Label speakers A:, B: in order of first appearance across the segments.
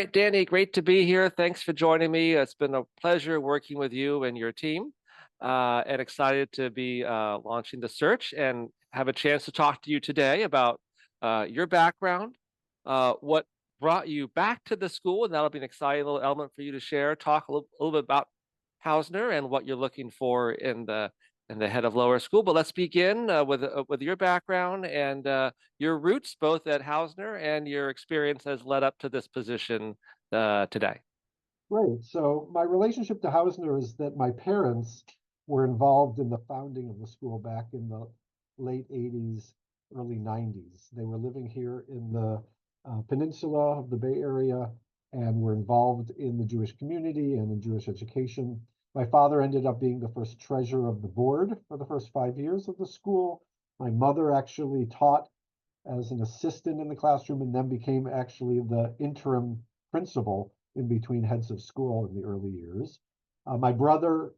A: right, Danny, great to be here. Thanks for joining me. It's been a pleasure working with you and your team, and excited to be launching the search and have a chance to talk to you today about your background, what brought you back to the school, and that'll be an exciting little element for you to share. Talk a little bit about Hausner and what you're looking for in the head of lower school. But let's begin with your background and your roots, both at Hausner and your experience has led up to this position today.
B: Great. So my relationship to Hausner is that my parents were involved in the founding of the school back in the late 80s, early 90s. They were living here in the peninsula of the Bay Area and were involved in the Jewish community and in Jewish education. My father ended up being the first treasurer of the board for the first 5 years of the school. My mother actually taught as an assistant in the classroom and then became actually the interim principal in between heads of school in the early years. My brother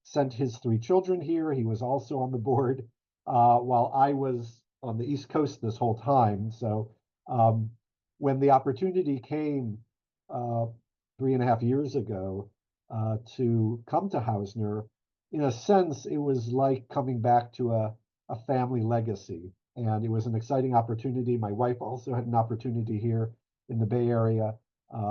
B: sent his three children here. He was also on the board while I was on the East Coast this whole time. So when the opportunity came 3.5 years ago to come to Hausner, in a sense, it was like coming back to a family legacy. And it was an exciting opportunity. My wife also had an opportunity here in the Bay Area.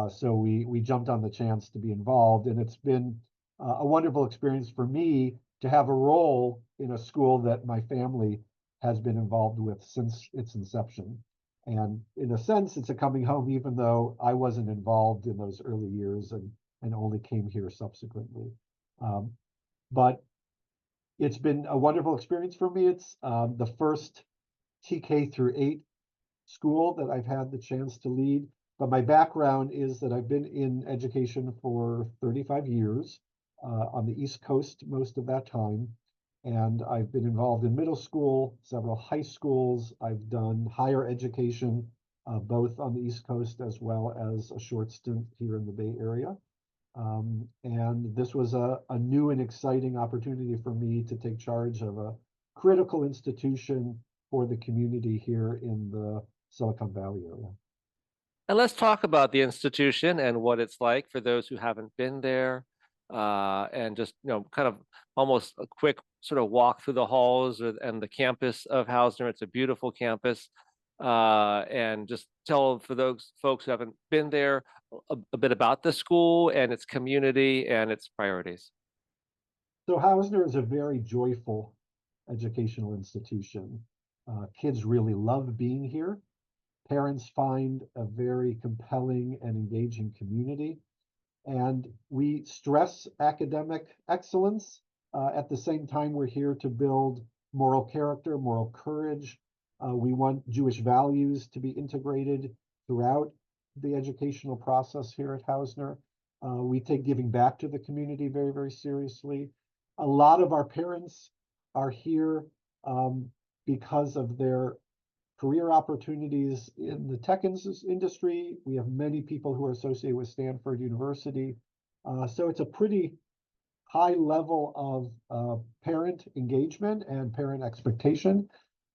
B: So we jumped on the chance to be involved. And it's been a wonderful experience for me to have a role in a school that my family has been involved with since its inception. And in a sense, it's a coming home, even though I wasn't involved in those early years and only came here subsequently. But it's been a wonderful experience for me. It's the first TK through 8 school that I've had the chance to lead. But my background is that I've been in education for 35 years on the East Coast most of that time. And I've been involved in middle school, several high schools. I've done higher education, both on the East Coast as well as a short stint here in the Bay Area. And this was a new and exciting opportunity for me to take charge of a critical institution for the community here in the Silicon Valley area.
A: And let's talk about the institution and what it's like for those who haven't been there, and just kind of almost a quick sort of walk through the halls and the campus of Hausner. It's a beautiful campus, and just tell for those folks who haven't been there a bit about the school and its community and its priorities.
B: So Hausner is a very joyful educational institution. Kids really love being here. Parents find a very compelling and engaging community. And we stress academic excellence. At the same time, we're here to build moral character, moral courage. We want Jewish values to be integrated throughout the educational process here at Hausner. We take giving back to the community very, very seriously. A lot of our parents are here because of their career opportunities in the tech industry. We have many people who are associated with Stanford University. So it's a pretty high level of parent engagement and parent expectation.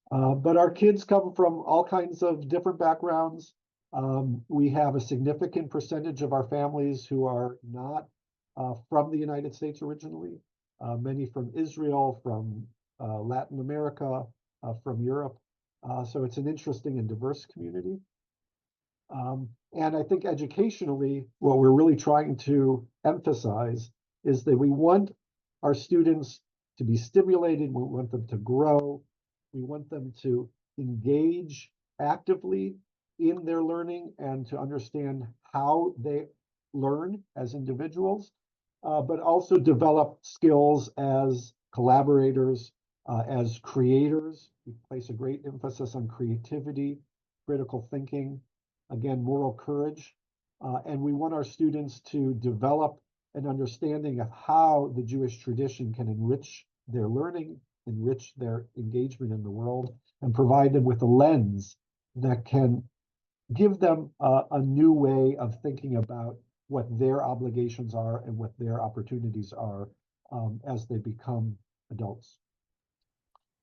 B: But our kids come from all kinds of different backgrounds. We have a significant percentage of our families who are not from the United States originally, many from Israel, from Latin America, from Europe. So it's an interesting and diverse community. And I think educationally, what we're really trying to emphasize is that we want our students to be stimulated, we want them to grow, we want them to engage actively in their learning and to understand how they learn as individuals, but also develop skills as collaborators, as creators. We place a great emphasis on creativity, critical thinking, again, moral courage. And we want our students to develop an understanding of how the Jewish tradition can enrich their learning, enrich their engagement in the world, and provide them with a lens that can give them a new way of thinking about what their obligations are and what their opportunities are as they become adults.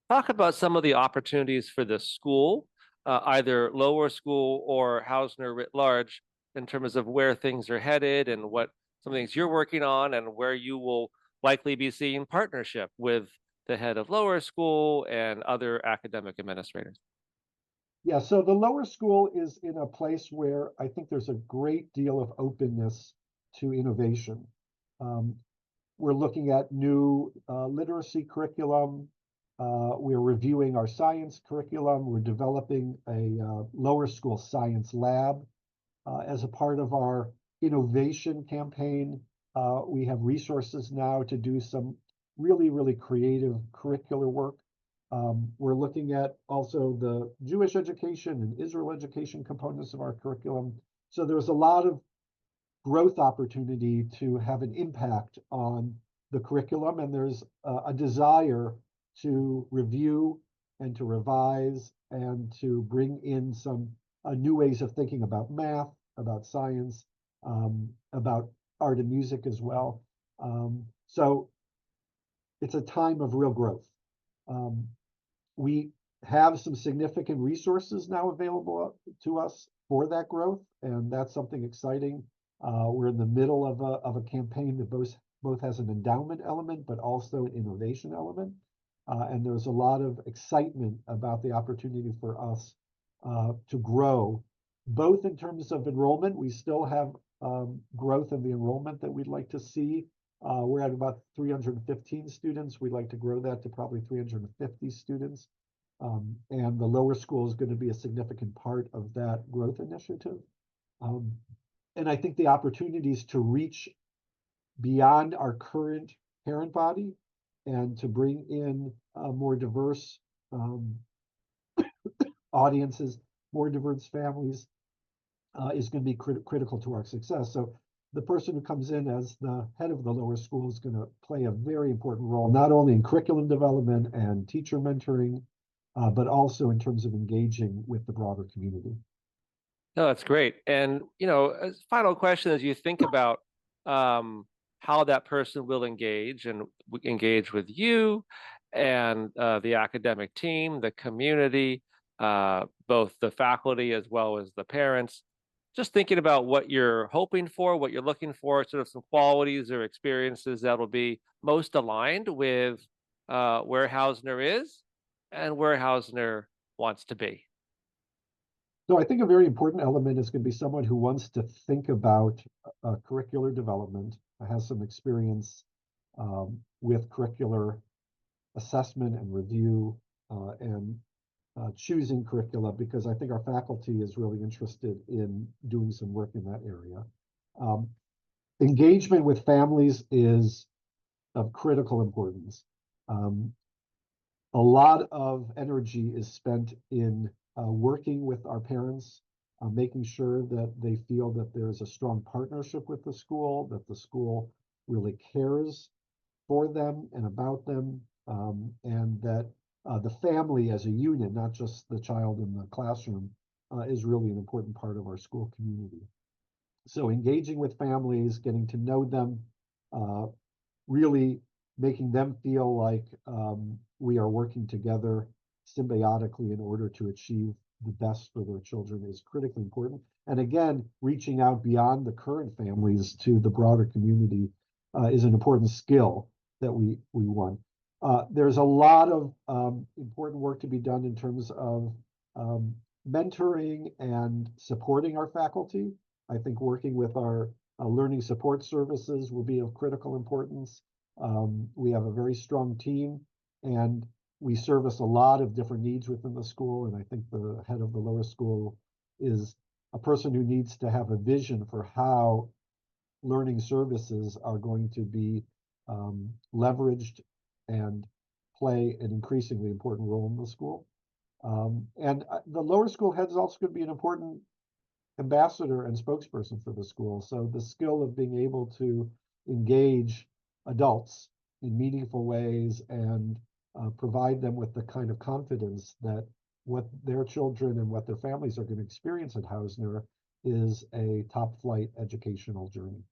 A: Talk about some of the opportunities for the school, either lower school or Hausner writ large, in terms of where things are headed and what some things you're working on and where you will likely be seeing partnership with the head of lower school and other academic administrators.
B: Yeah, so the lower school is in a place where I think there's a great deal of openness to innovation. Um, we're looking at new literacy curriculum. We're reviewing our science curriculum. We're developing a lower school science lab as a part of our innovation campaign. We have resources now to do some really, really creative curricular work. We're looking at also the Jewish education and Israel education components of our curriculum. So there's a lot of growth opportunity to have an impact on the curriculum, and there's a desire to review and to revise and to bring in some new ways of thinking about math, about science, about art and music as well. So it's a time of real growth. Um, we have some significant resources now available to us for that growth, and that's something exciting. We're in the middle of a campaign that both has an endowment element, but also an innovation element. And there's a lot of excitement about the opportunity for us to grow, both in terms of enrollment. We still have growth in the enrollment that we'd like to see. We're at about 315 students. We'd like to grow that to probably 350 students. And the lower school is going to be a significant part of that growth initiative. Um, and I think the opportunities to reach beyond our current parent body and to bring in more diverse audiences, more diverse families, is going to be critical to our success. So the person who comes in as the head of the lower school is going to play a very important role, not only in curriculum development and teacher mentoring, but also in terms of engaging with the broader community.
A: No, that's great. And, as final question, as you think about um, how that person will engage and engage with you and the academic team, the community, both the faculty as well as the parents, just thinking about what you're hoping for, what you're looking for, sort of some qualities or experiences that will be most aligned with where Hausner is and where Hausner wants to be.
B: So I think a very important element is going to be someone who wants to think about curricular development, has some experience with curricular assessment and review and choosing curricula, because I think our faculty is really interested in doing some work in that area. Um, Engagement with families is of critical importance. Um, a lot of energy is spent in working with our parents, making sure that they feel that there's a strong partnership with the school, that the school really cares for them and about them, and that the family as a unit, not just the child in the classroom, is really an important part of our school community. So engaging with families, getting to know them, uh, really making them feel like we are working together symbiotically in order to achieve the best for their children is critically important. And again, reaching out beyond the current families to the broader community is an important skill that we want. There's a lot of important work to be done in terms of um, mentoring and supporting our faculty. I think working with our learning support services will be of critical importance. We have a very strong team, and we service a lot of different needs within the school. And I think the head of the lower school is a person who needs to have a vision for how learning services are going to be leveraged and play an increasingly important role in the school. And the lower school head is also going to be an important ambassador and spokesperson for the school. So the skill of being able to engage adults in meaningful ways and provide them with the kind of confidence that what their children and what their families are going to experience at Hausner is a top flight educational journey.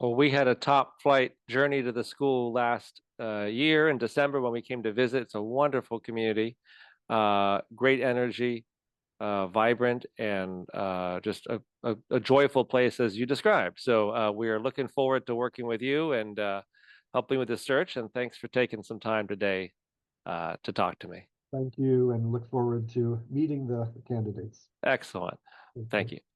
A: Well, we had a top flight journey to the school last year in December when we came to visit. It's a wonderful community, great energy, vibrant and just a joyful place as you described. So we are looking forward to working with you and helping with the search. And thanks for taking some time today to talk to me.
B: Thank you, and look forward to meeting the candidates.
A: Excellent.
B: Thank
A: Thank
B: you.
A: you.